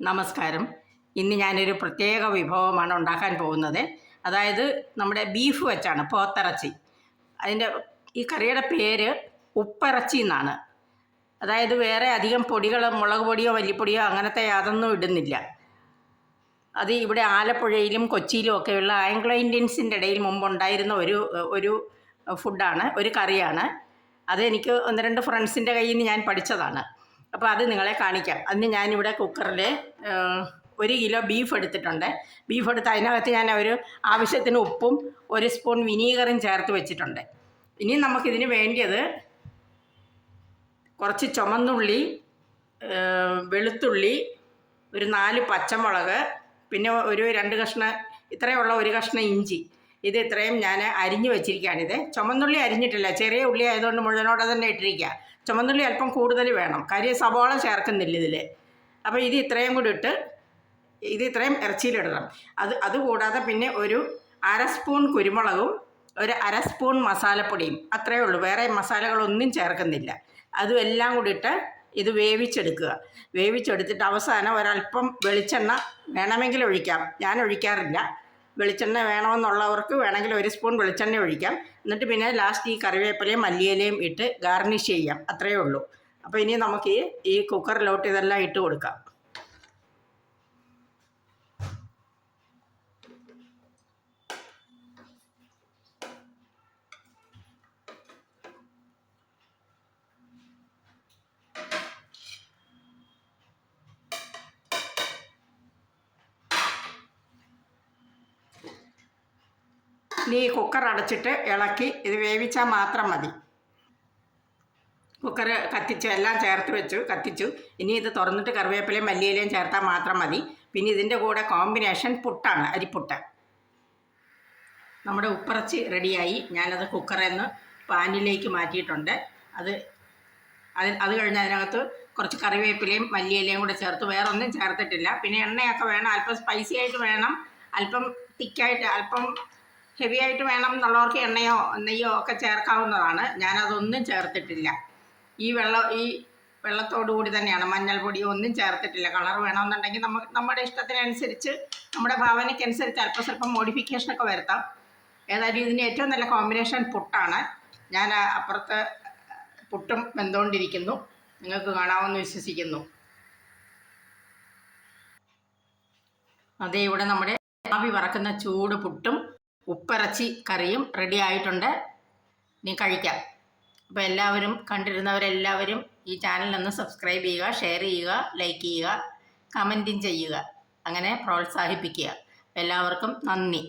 നമസ്കാരം. ഇന്ന് ഞാനൊരു പ്രത്യേക വിഭവമാണ് ഉണ്ടാക്കാൻ പോകുന്നത്. അതായത് നമ്മുടെ ബീഫ് വെച്ചാണ്, പോത്തിറച്ചി. ഈ കറിയുടെ പേര് ഉപ്പിറച്ചി എന്നാണ്. അതായത് വേറെ അധികം പൊടികൾ, മുളക് പൊടിയോ മല്ലിപ്പൊടിയോ അങ്ങനത്തെ യാതൊന്നും ഇടുന്നില്ല. അത് ഇവിടെ ആലപ്പുഴയിലും കൊച്ചിയിലും ഒക്കെയുള്ള ആംഗ്ലോ ഇന്ത്യൻസിൻ്റെ ഇടയിൽ മുമ്പുണ്ടായിരുന്ന ഒരു ഫുഡാണ്, ഒരു കറിയാണ്. അതെനിക്ക് 1-2 ഫ്രണ്ട്സിൻ്റെ കയ്യിൽ നിന്ന് ഞാൻ പഠിച്ചതാണ്. അപ്പോൾ അത് നിങ്ങളെ കാണിക്കാം. അതിന് ഞാനിവിടെ കുക്കറിൽ 1 കിലോ ബീഫ് എടുത്തിട്ടുണ്ട്. ബീഫ് എടുത്ത് അതിനകത്ത് ഞാൻ ആവശ്യത്തിന് ഉപ്പും 1 സ്പൂൺ വിനീഗറും ചേർത്ത് വെച്ചിട്ടുണ്ട്. ഇനി നമുക്കിതിന് വേണ്ടിയത് കുറച്ച് ചുമന്നുള്ളി, വെളുത്തുള്ളി, 4 പച്ചമുളക്, പിന്നെ 2 കഷ്ണം, ഇത്രയുള്ള 1 കഷ്ണം ഇഞ്ചി. ഇത് ഇത്രയും ഞാൻ അരിഞ്ഞു വെച്ചിരിക്കുകയാണിത്. ചുമന്നുള്ളി അരിഞ്ഞിട്ടില്ല, ചെറിയ ഉള്ളി ആയതുകൊണ്ട് മുഴുവനോടെ തന്നെ ഇട്ടിരിക്കുക. ചുമന്നുള്ളി അല്പം കൂടുതൽ വേണം, കാര്യം സവോള ചേർക്കുന്നില്ല ഇതിൽ. അപ്പോൾ ഇത് ഇത്രയും കൂടി ഇട്ട് ഇത്രയും ഇറച്ചിയിലിടണം. അതുകൂടാതെ പിന്നെ 1/2 സ്പൂൺ കുരുമുളകും 1/2 സ്പൂൺ മസാലപ്പൊടിയും, അത്രയേ ഉള്ളൂ. വേറെ മസാലകളൊന്നും ചേർക്കുന്നില്ല. അതും എല്ലാം കൂടി ഇട്ട് ഇത് വേവിച്ചെടുക്കുക. വേവിച്ചെടുത്തിട്ട് അവസാനം ഒരല്പം വെളിച്ചെണ്ണ വേണമെങ്കിൽ ഒഴിക്കാം, ഞാൻ ഒഴിക്കാറില്ല. വെളിച്ചെണ്ണ വേണമെന്നുള്ളവർക്ക് വേണമെങ്കിൽ 1 സ്പൂൺ വെളിച്ചെണ്ണ ഒഴിക്കാം. എന്നിട്ട് പിന്നെ ലാസ്റ്റ് ഈ കറിവേപ്പിലയും മല്ലിയിലയും ഇട്ട് ഗാർണിഷ് ചെയ്യാം, അത്രയേ ഉള്ളൂ. അപ്പോൾ ഇനി നമുക്ക് ഈ കുക്കറിലോട്ട് ഇതെല്ലാം ഇട്ട് കൊടുക്കാം. ഇനി ഈ കുക്കർ അടച്ചിട്ട് ഇളക്കി ഇത് വേവിച്ചാൽ മാത്രം മതി. കുക്കർ കത്തിച്ചു, എല്ലാം ചേർത്ത് വെച്ചു, കത്തിച്ചു. ഇനി ഇത് തുറന്നിട്ട് കറിവേപ്പിലയും മല്ലിയിലയും ചേർത്താൽ മാത്രം മതി. പിന്നെ ഇതിൻ്റെ കൂടെ കോമ്പിനേഷൻ പുട്ടാണ്, അരിപ്പുട്ട്. നമ്മുടെ ഉപ്പിറച്ചി റെഡിയായി. ഞാനത് കുക്കറിൽ നിന്ന് പാനിലേക്ക് മാറ്റിയിട്ടുണ്ട്. അത് കഴിഞ്ഞ് അതിനകത്ത് കുറച്ച് കറിവേപ്പിലയും മല്ലിയിലയും കൂടെ ചേർത്ത്, വേറെ ഒന്നും ചേർത്തിട്ടില്ല. പിന്നെ എണ്ണയൊക്കെ വേണം, അല്പം സ്പൈസി ആയിട്ട് വേണം, അല്പം തിക്കായിട്ട്, അല്പം ഹെവി ആയിട്ട് വേണം എന്നുള്ളവർക്ക് എണ്ണയോ നെയ്യോ ഒക്കെ ചേർക്കാവുന്നതാണ്. ഞാനതൊന്നും ചേർത്തിട്ടില്ല. ഈ വെള്ളത്തോടു കൂടി തന്നെയാണ്, മഞ്ഞൾപ്പൊടിയോ ഒന്നും ചേർത്തിട്ടില്ല. കളർ വേണമെന്നുണ്ടെങ്കിൽ നമ്മുടെ ഇഷ്ടത്തിനനുസരിച്ച്, നമ്മുടെ ഭാവനയ്ക്കനുസരിച്ച് സ്വല്പം മോഡിഫിക്കേഷനൊക്കെ വരുത്താം. ഏതായാലും ഇതിന് ഏറ്റവും നല്ല കോമ്പിനേഷൻ പുട്ടാണ്. ഞാൻ അപ്പുറത്ത് പുട്ടും വെന്തുകൊണ്ടിരിക്കുന്നു, നിങ്ങൾക്ക് കാണാമെന്ന് വിശ്വസിക്കുന്നു. അതേ, ഇവിടെ നമ്മുടെ ആവി വറക്കുന്ന ചൂട് പുട്ടും ഉപ്പിറച്ചി കറിയും റെഡി ആയിട്ടുണ്ട്. ഇനി കഴിക്കാം. അപ്പോൾ എല്ലാവരും, കണ്ടിരുന്നവരെല്ലാവരും ഈ ചാനലൊന്ന് സബ്സ്ക്രൈബ് ചെയ്യുക, ഷെയർ ചെയ്യുക, ലൈക്ക് ചെയ്യുക, കമൻറ്റും ചെയ്യുക. അങ്ങനെ പ്രോത്സാഹിപ്പിക്കുക. എല്ലാവർക്കും നന്ദി.